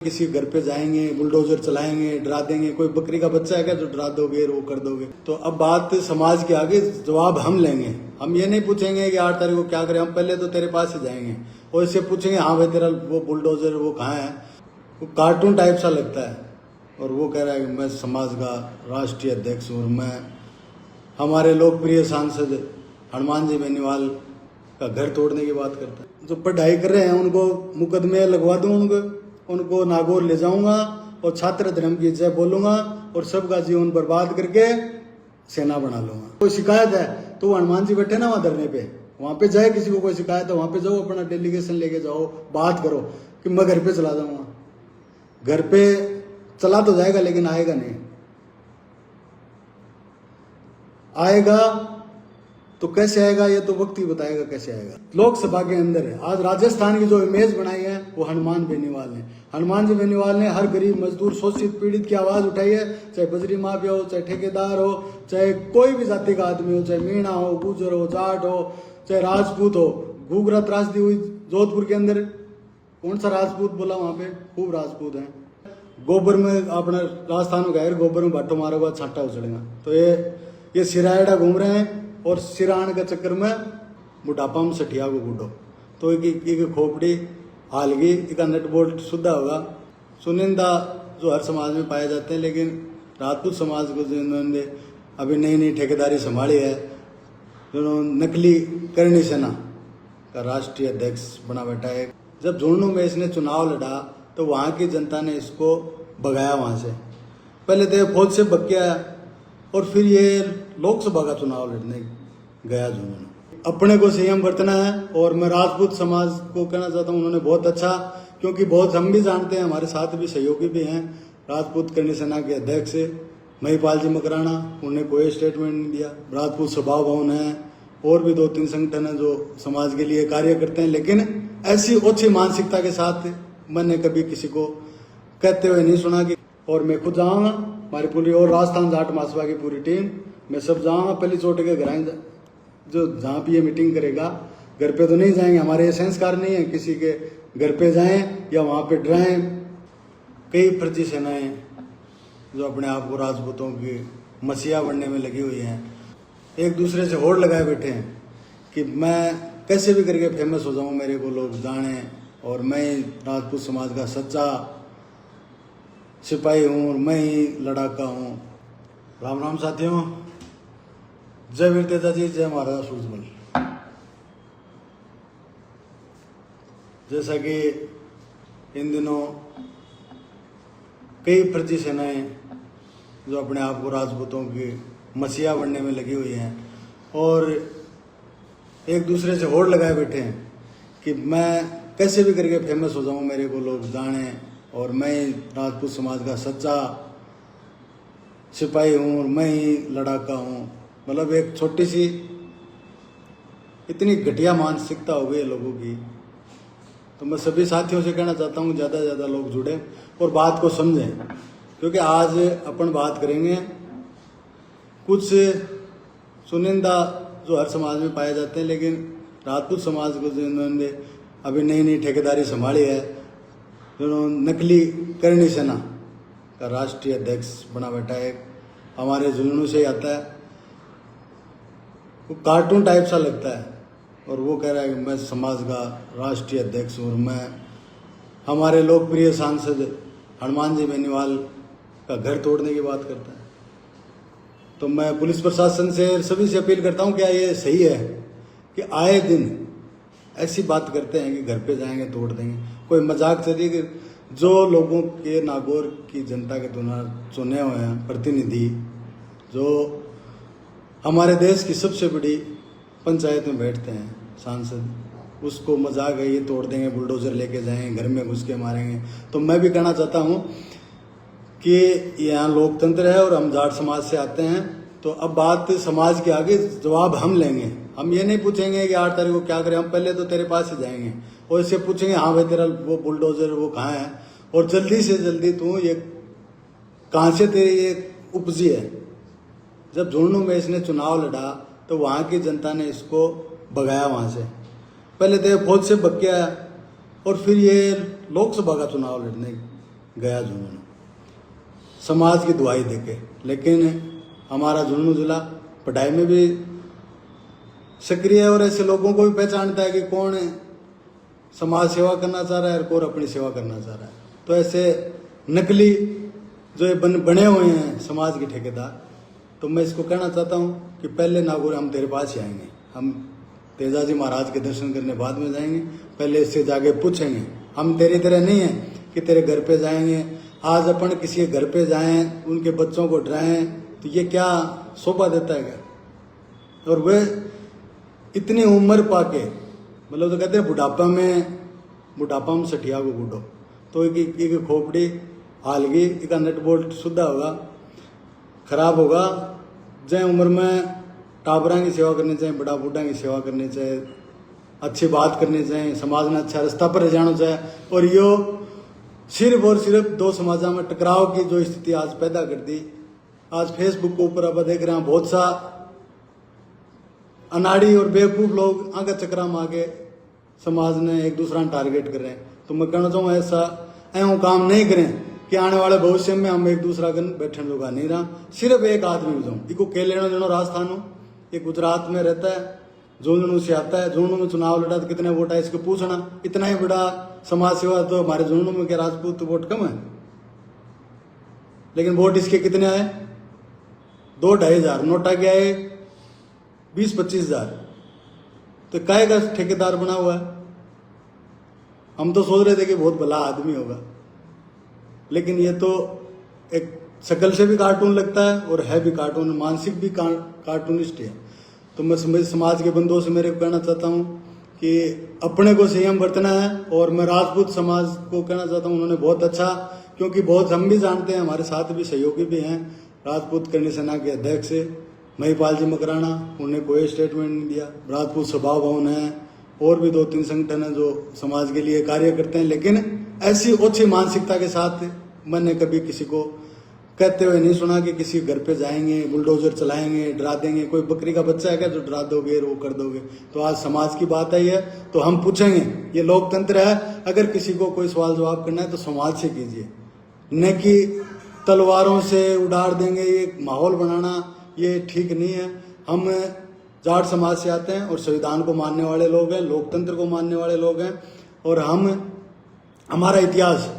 किसी घर पे जाएंगे, बुलडोजर चलाएंगे, डरा देंगे। कोई बकरी का बच्चा है क्या जो डरा दोगे वो कर दोगे? तो अब बात समाज के आगे जवाब हम लेंगे। हम ये नहीं पूछेंगे कि 8 तारीख को क्या करें, हम पहले तो तेरे पास ही जाएंगे और इससे पूछेंगे हाँ भाई तेरा वो बुलडोजर वो कहाँ है। वो कार्टून टाइप सा लगता है और वो कह रहा है कि मैं समाज का राष्ट्रीय अध्यक्ष और मैं हमारे लोकप्रिय सांसद हनुमान जी बेनीवाल का घर तोड़ने की बात करता है। जो पढ़ाई कर रहे हैं उनको मुकदमे लगवा दूं, उनको नागौर ले जाऊंगा और छात्र धर्म की जय बोलूंगा और सबका जीवन बर्बाद करके सेना बना लूंगा। कोई शिकायत है तो हनुमान जी बैठे ना वहां धरने पे, वहां पे जाए। किसी को कोई शिकायत है वहां पे जाओ, अपना डेलीगेशन लेके जाओ, बात करो कि मैं घर पे चला जाऊंगा। घर पे चला तो जाएगा लेकिन आएगा नहीं। आएगा तो कैसे आएगा ये तो वक्त ही बताएगा कैसे आएगा। लोकसभा के अंदर है आज राजस्थान की जो इमेज बनाई है वो हनुमान बेनीवाल ने। हनुमान जी बेनीवाल ने हर गरीब मजदूर शोषित पीड़ित की आवाज उठाई है, चाहे बजरी माफिया हो, चाहे ठेकेदार हो, चाहे कोई भी जाति का आदमी हो, चाहे मीणा हो, गुजर हो, जाट हो, चाहे राजपूत हो। घूघरा त्रासदी हुई जोधपुर के अंदर, कौन सा राजपूत बोला वहां पे? खूब राजपूत है। गोबर में अपना राजस्थान में गए, गोबर में बाटो मारोगा छाटा उछलेगा। तो ये सिरायडा घूम रहे हैं और सिरान के चक्कर में बुढ़ापा में सठिया को बूढ़ो। तो एक खोपड़ी हालगी एक नट बोल्ट शुद्धा होगा। सुनिंदा जो हर समाज में पाए जाते हैं, लेकिन राजपूत समाज को जिन्होंने अभी नई नई ठेकेदारी संभाली है, जिन्होंने नकली करनी सेना का राष्ट्रीय अध्यक्ष बना बैठा है। जब झुंझुनू में इसने चुनाव लड़ा तो वहां की जनता ने इसको भगाया वहां से। पहले तो फौज से भग गया और फिर ये लोकसभा का चुनाव लड़ने गया झुंझुनू। अपने को संयम बरतना है और मैं राजपूत समाज को कहना चाहता हूँ उन्होंने बहुत अच्छा, क्योंकि बहुत हम भी जानते हैं, हमारे साथ भी सहयोगी भी हैं राजपूत करनी सेना के अध्यक्ष महिपाल जी मकराना, उन्होंने कोई स्टेटमेंट नहीं दिया। राजपूत स्वभाव भवन है और भी 2-3 संगठन है जो समाज के लिए कार्य करते हैं, लेकिन ऐसी ओछी मानसिकता के साथ मैंने कभी किसी को कहते हुए नहीं सुना कि। और मैं खुद जाऊंगा, हमारी पूरी और राजस्थान जाट महासभा की पूरी टीम, मैं सब जाऊंगा पहली चोट के घर जो जहाँ भी ये मीटिंग करेगा। घर पे तो नहीं जाएंगे, हमारे ये संस्कार नहीं है किसी के घर पे जाएं या वहाँ पे डराएं। कई फर्जी सेनाएं जो अपने आप को राजपूतों की मसीहा बनने में लगी हुई हैं, एक दूसरे से होड़ लगाए बैठे हैं कि मैं कैसे भी करके फेमस हो जाऊं, मेरे को लोग जाने और मैं राजपूत समाज का सच्चा सिपाही हूँ और मैं ही लड़ाका हूँ। राम राम साथियों, जय वीर तेजा जी, जय महाराजा सूरजमल। जैसा कि इन दिनों कई फर्जी सेनाएं जो अपने आप को राजपूतों की मसीहा बनने में लगी हुई हैं और एक दूसरे से होड़ लगाए बैठे हैं कि मैं कैसे भी करके फेमस हो जाऊं, मेरे को लोग जाने और मैं राजपूत समाज का सच्चा सिपाही हूँ और मैं ही लड़ाका हूँ। मतलब एक छोटी सी इतनी घटिया मानसिकता हो गई है लोगों की। तो मैं सभी साथियों से कहना चाहता हूँ ज़्यादा से ज़्यादा लोग जुड़े और बात को समझें, क्योंकि आज अपन बात करेंगे कुछ सुनिंदा जो हर समाज में पाए जाते हैं, लेकिन राजपूत समाज को जिन्होंने अभी नई नई ठेकेदारी संभाली है, जिन्होंने नकली करनी सेना का राष्ट्रीय अध्यक्ष बना बैठा है। हमारे झुंझुनू से ही आता है, वो कार्टून टाइप सा लगता है और वो कह रहा है कि मैं समाज का राष्ट्रीय अध्यक्ष और मैं हमारे लोकप्रिय सांसद हनुमान जी बेनीवाल का घर तोड़ने की बात करता है। तो मैं पुलिस प्रशासन से सभी से अपील करता हूँ, क्या ये सही है कि आए दिन ऐसी बात करते हैं कि घर पे जाएंगे तोड़ देंगे? कोई मजाक चलिए कि जो लोगों के नागौर की जनता के द्वारा चुने हुए हैं प्रतिनिधि, जो हमारे देश की सबसे बड़ी पंचायत में बैठते हैं सांसद, उसको मजाक है ये तोड़ देंगे, बुलडोजर लेके जाएंगे, घर में घुस के मारेंगे। तो मैं भी कहना चाहता हूँ कि यहाँ लोकतंत्र है और हम जाट समाज से आते हैं, तो अब बात समाज के आगे जवाब हम लेंगे। हम ये नहीं पूछेंगे कि 8 तारीख को क्या करें, हम पहले तो तेरे पास ही जाएंगे और इससे पूछेंगे हाँ भाई तेरा वो बुलडोजर वो कहाँ है और जल्दी से जल्दी तू ये कहाँ से तेरी ये उपजी है। जब झुंझुनू में इसने चुनाव लड़ा तो वहाँ की जनता ने इसको भगाया वहाँ से। पहले तो फौज से भग गया और फिर ये लोकसभा का चुनाव लड़ने गया झुंझुनू समाज की दुआई देके। लेकिन हमारा झुंझुनू जिला पढ़ाई में भी सक्रिय है और ऐसे लोगों को भी पहचानता है कि कौन समाज सेवा करना चाह रहा है और कौन अपनी सेवा करना चाह रहा है। तो ऐसे नकली जो बने हुए हैं समाज के ठेकेदार, तो मैं इसको कहना चाहता हूँ कि पहले नागौर हम तेरे पास ही आएंगे, हम तेजाजी महाराज के दर्शन करने बाद में जाएंगे, पहले इससे जाके पूछेंगे। हम तेरी तरह नहीं है कि तेरे घर पे जाएंगे, आज अपन किसी के घर पे जाएं, उनके बच्चों को डराएं, तो ये क्या शोभा देता है क्या। और वे इतनी उम्र पाके, मतलब तो कहते हैं बुढ़ापा में सठिया को बूढ़ो, तो एक खोपड़ी हालगी, एक नट बोल्ट शुद्धा होगा, खराब होगा। जय उम्र में टाबरा की सेवा करनी चाहिए, बड़ा बूढ़ा की सेवा करनी चाहिए, अच्छी बात करनी चाहिए, समाज में अच्छा रास्ता पर जाना चाहिए। और यो सिर्फ और सिर्फ दो समाजा में टकराव की जो स्थिति आज पैदा कर दी। आज फेसबुक के ऊपर अब देख रहे हैं बहुत सा अनाड़ी और बेवकूफ लोग आगे चक्रा में आके समाज ने एक दूसरा टारगेट कर रहे हैं। तो मैं कहना चाहूँ ऐसा काम नहीं करें कि आने वाले भविष्य में हम एक दूसरा कन बैठने जोगा नहीं रहा। सिर्फ एक आदमी जाऊँ, इको के लेना जो राजस्थान हो, ये गुजरात में रहता है, झुंझुनू से आता है, झुंझुनू में चुनाव लड़ा तो कितने वोट है इसको पूछना। इतना ही बड़ा समाज सेवा तो हमारे झुंझुनू में क्या राजपूत वोट कम है, लेकिन वोट इसके कितने आए, 2-2.5 हजार, नोटा के आए 20-25 हजार। तो काय का ठेकेदार बना हुआ है। हम तो सोच रहे थे कि बहुत भला आदमी होगा, लेकिन ये तो एक शक्ल से भी कार्टून लगता है और है भी कार्टून, मानसिक भी कार्टूनिस्ट है। तो मैं समाज के बंधुओं से मेरे को कहना चाहता हूँ कि अपने को संयम बरतना है। और मैं राजपूत समाज को कहना चाहता हूँ, उन्होंने बहुत अच्छा, क्योंकि बहुत हम भी जानते हैं, हमारे साथ भी सहयोगी भी हैं, राजपूत करणी सेना के अध्यक्ष महिपाल जी मकराना, उन्हें कोई स्टेटमेंट नहीं दिया। राजपूत स्वभाव भवन है, और भी 2-3 संगठन है जो समाज के लिए कार्य करते हैं, लेकिन ऐसी ओछी मानसिकता के साथ मैंने कभी किसी को कहते हुए नहीं सुना कि किसी घर पे जाएंगे, बुलडोजर चलाएंगे, डरा देंगे। कोई बकरी का बच्चा है क्या जो डरा दोगे वो कर दोगे। तो आज समाज की बात आई है तो हम पूछेंगे, ये लोकतंत्र है। अगर किसी को कोई सवाल जवाब करना है तो समाज से कीजिए, न कि तलवारों से उड़ाड़ देंगे। ये माहौल बनाना ये ठीक नहीं है। हम जाट समाज से आते हैं और संविधान को मानने वाले लोग हैं, लोकतंत्र को मानने वाले लोग हैं। और हमारा इतिहास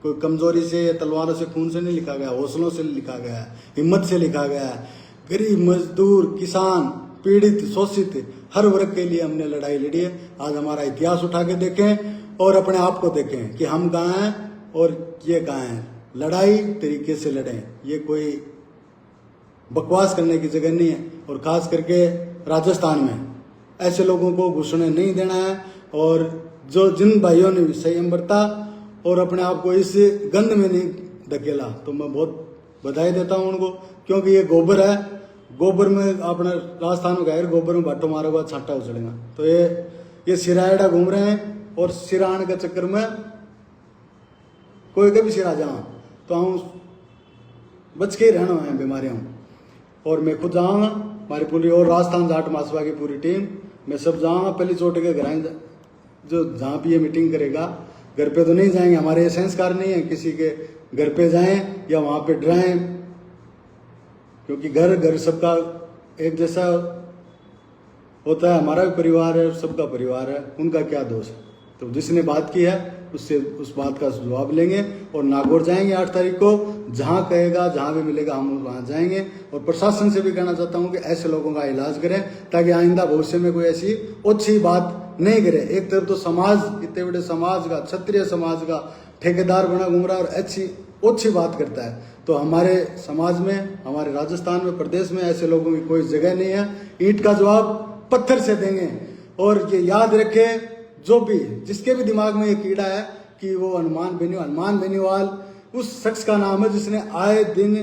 कोई कमजोरी से या तलवारों से, खून से नहीं लिखा गया, हौसलों से लिखा गया है, हिम्मत से लिखा गया है। गरीब, मजदूर, किसान, पीड़ित, शोषित हर वर्ग के लिए हमने लड़ाई लड़ी है। आज हमारा इतिहास उठा के देखें और अपने आप को देखें कि हम कहाँ हैं और ये कहाँ हैं। लड़ाई तरीके से लड़ें, ये कोई बकवास करने की जगह नहीं है। और खास करके राजस्थान में ऐसे लोगों को घुसने नहीं देना है। और जिन भाइयों ने भी संयम बरता और अपने आप को इस गंध में नहीं धकेला, तो मैं बहुत बधाई देता हूं उनको, क्योंकि ये गोबर है। गोबर में अपने राजस्थान में गए, गोबर में बाटो मारे बाद छांटा उछलेगा। तो ये सिराएड़ा घूम रहे हैं और सिराने के चक्कर में कोई कभी सिरा जाऊँ तो हम बच के ही रहना है बीमारियों। और मैं खुद जाऊँगा, हमारी पूरी और राजस्थान जाट महासभा की पूरी टीम, मैं सब जाऊँगा। पहली चोट के घर जो जहाँ भी ये मीटिंग करेगा, घर पे तो नहीं जाएंगे, हमारे ये संस्कार नहीं है किसी के घर पे जाएं या वहाँ पे डराएं, क्योंकि घर सबका एक जैसा होता है। हमारा भी परिवार है, सबका परिवार है, उनका क्या दोष है। तो जिसने बात की है उससे उस बात का जवाब लेंगे और नागौर जाएंगे 8 तारीख को। जहाँ कहेगा, जहाँ भी मिलेगा हम वहाँ जाएंगे। और प्रशासन से भी कहना चाहता हूँ कि ऐसे लोगों का इलाज करें ताकि आइंदा भविष्य में कोई ऐसी अच्छी बात नहीं करे। एक तरफ तो समाज, इतने बड़े समाज का, क्षत्रिय समाज का ठेकेदार बना घूम रहा है और अच्छी बात करता है। तो हमारे समाज में, हमारे राजस्थान में, प्रदेश में ऐसे लोगों की कोई जगह नहीं है। ईंट का जवाब पत्थर से देंगे। और ये याद रखें, जो भी जिसके भी दिमाग में ये कीड़ा है कि वो हनुमान बेनीवाल उस शख्स का नाम है जिसने आए दिन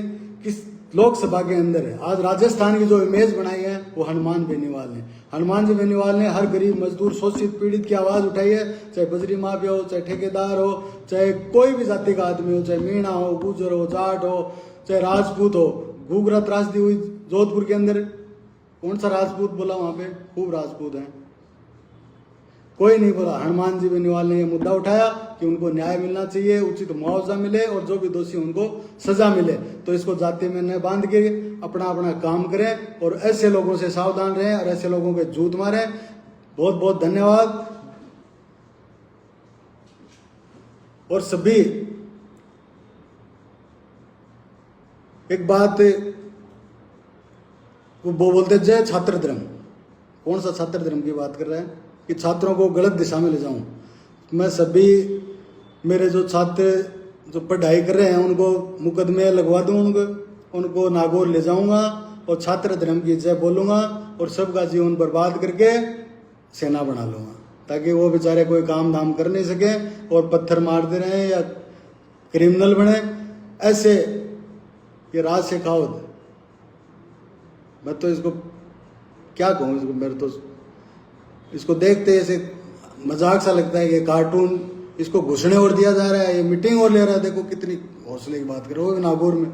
किस लोकसभा के अंदर है। आज राजस्थान की जो इमेज बनाई है वो हनुमान बेनीवाल ने। हनुमान जी बेनीवाल ने हर गरीब, मजदूर, शोषित, पीड़ित की आवाज उठाई है। चाहे बजरी माफिया हो, चाहे ठेकेदार हो, चाहे कोई भी जाति का आदमी हो, चाहे मीणा हो, गुजर हो, जाट हो, चाहे राजपूत हो। घूघरा त्रासदी हुई जोधपुर के अंदर, कौन सा राजपूत बोला वहां पे, खूब राजपूत हैं। कोई नहीं बोला। हनुमान जी बेनीवाल ने यह मुद्दा उठाया कि उनको न्याय मिलना चाहिए, उचित मुआवजा मिले और जो भी दोषी उनको सजा मिले। तो इसको जाति में न बांध के अपना अपना काम करें और ऐसे लोगों से सावधान रहें और ऐसे लोगों के जूत मारें। बहुत बहुत धन्यवाद। और सभी एक बात वो बोलते जय छात्र धर्म। कौन सा छात्र धर्म की बात कर रहे हैं कि छात्रों को गलत दिशा में ले जाऊं। मैं सभी मेरे जो छात्र जो पढ़ाई कर रहे हैं उनको मुकदमे लगवा दूंगा, उनको नागौर ले जाऊंगा और छात्र धर्म की जय बोलूंगा और सबका जीवन बर्बाद करके सेना बना लूंगा, ताकि वो बेचारे कोई काम धाम कर नहीं सके और पत्थर मारते रहे या क्रिमिनल बने। ऐसे ये राज शेखावत, मैं तो इसको क्या कहूँ, इसको मेरे तो इसको देखते ऐसे मजाक सा लगता है कि कार्टून, इसको घुसने और दिया जा रहा है, ये मीटिंग और ले रहा है। देखो कितनी हौसले की बात कर रहे हो। नागौर में,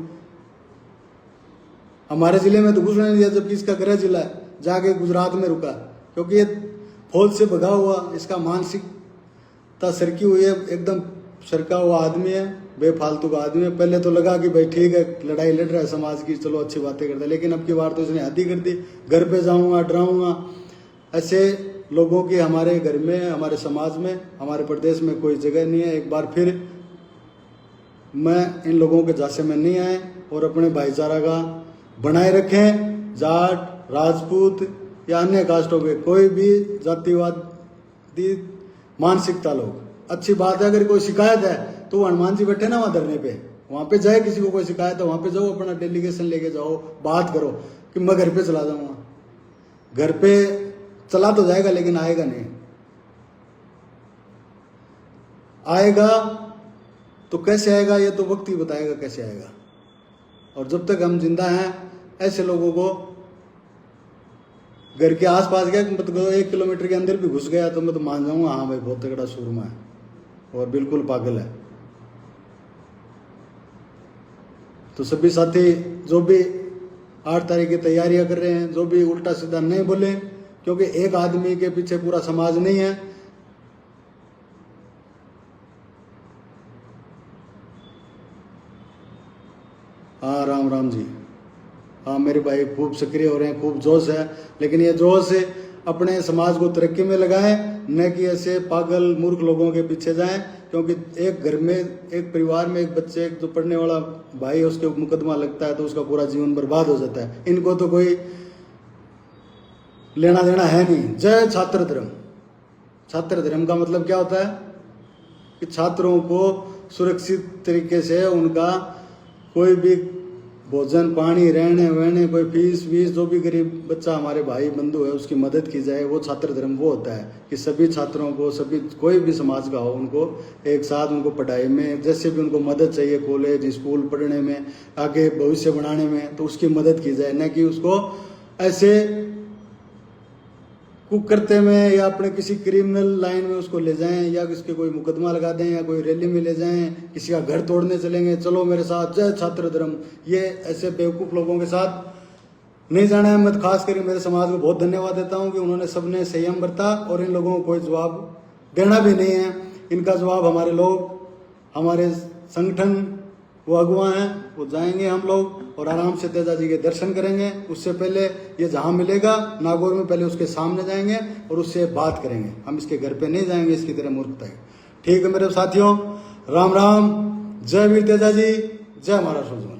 हमारे जिले में तो घुसने नहीं दिया, जबकि इसका गृह जिला है, जाके गुजरात में रुका, क्योंकि ये फौज से भगा हुआ, इसका मानसिकता सरकी हुई है, एकदम सरका हुआ आदमी है, बेफालतू का आदमी है। पहले तो लगा कि भाई ठीक है लड़ाई लड़ रहा है समाज की, चलो अच्छी बातें करता है, लेकिन अब की बार तो इसने हद ही कर दी। घर पे जाऊंगा, डराऊंगा। ऐसे लोगों की हमारे घर में, हमारे समाज में, हमारे प्रदेश में कोई जगह नहीं है। एक बार फिर मैं इन लोगों के झांसे में नहीं आए और अपने भाईचारा का बनाए रखें। जाट, राजपूत या अन्य कास्टों के कोई भी जातिवादी मानसिकता लोग, अच्छी बात है। अगर कोई शिकायत है तो हनुमान जी बैठे ना वहां धरने पे, वहां पे जाए, किसी को कोई शिकायत है वहां पे जाओ, अपना डेलीगेशन लेके जाओ, बात करो कि मैं घर पे चला जाऊंगा। घर पे चला तो जाएगा लेकिन आएगा नहीं। आएगा तो कैसे आएगा ये तो वक्त ही बताएगा कैसे आएगा। और जब तक हम जिंदा हैं ऐसे लोगों को घर के आसपास गया, मतलब 1 किलोमीटर के अंदर भी घुस गया तो मैं तो मान जाऊंगा हाँ भाई बहुत तगड़ा सूरमा है और बिल्कुल पागल है। तो सभी साथी जो भी 8 तारीख की तैयारियां कर रहे हैं, जो भी उल्टा सीधा नहीं बोले, क्योंकि एक आदमी के पीछे पूरा समाज नहीं है। हाँ राम राम जी। हाँ मेरे भाई खूब सक्रिय हो रहे हैं, खूब जोश है, लेकिन ये जोश अपने समाज को तरक्की में लगाएं, न कि ऐसे पागल मूर्ख लोगों के पीछे जाएं। क्योंकि एक घर में, एक परिवार में एक बच्चे जो पढ़ने वाला भाई है उसके मुकदमा लगता है तो उसका पूरा जीवन बर्बाद हो जाता है। इनको तो कोई लेना देना है नहीं। जय छात्र धर्म। छात्र धर्म का मतलब क्या होता है कि छात्रों को सुरक्षित तरीके से उनका कोई भी भोजन पानी रहने वहने, कोई फीस वीस, जो भी गरीब बच्चा हमारे भाई बंधु है उसकी मदद की जाए। वो छात्र धर्म वो होता है कि सभी छात्रों को, सभी कोई भी समाज का हो, उनको एक साथ उनको पढ़ाई में जैसे भी उनको मदद चाहिए, कॉलेज स्कूल पढ़ने में, आगे भविष्य बनाने में, तो उसकी मदद की जाए। न कि उसको ऐसे कुकर्ते में या अपने किसी क्रिमिनल लाइन में उसको ले जाएं या किसके कोई मुकदमा लगा दें या कोई रैली में ले जाएं, किसी का घर तोड़ने चलेंगे, चलो मेरे साथ जय छात्र धर्म। ये ऐसे बेवकूफ़ लोगों के साथ नहीं जाना है। मैं खास करके मेरे समाज को बहुत धन्यवाद देता हूं कि उन्होंने सबने संयम बरता और इन लोगों को कोई जवाब देना भी नहीं है। इनका जवाब हमारे लोग, हमारे संगठन वो अगुवा हैं, वो जाएंगे हम लोग और आराम से तेजा जी के दर्शन करेंगे। उससे पहले ये जहाँ मिलेगा नागौर में, पहले उसके सामने जाएंगे और उससे बात करेंगे। हम इसके घर पे नहीं जाएंगे इसकी तरह मूर्खता है। ठीक है मेरे साथियों, राम राम। जय वीर तेजा जी, जय महाराष्ट्र।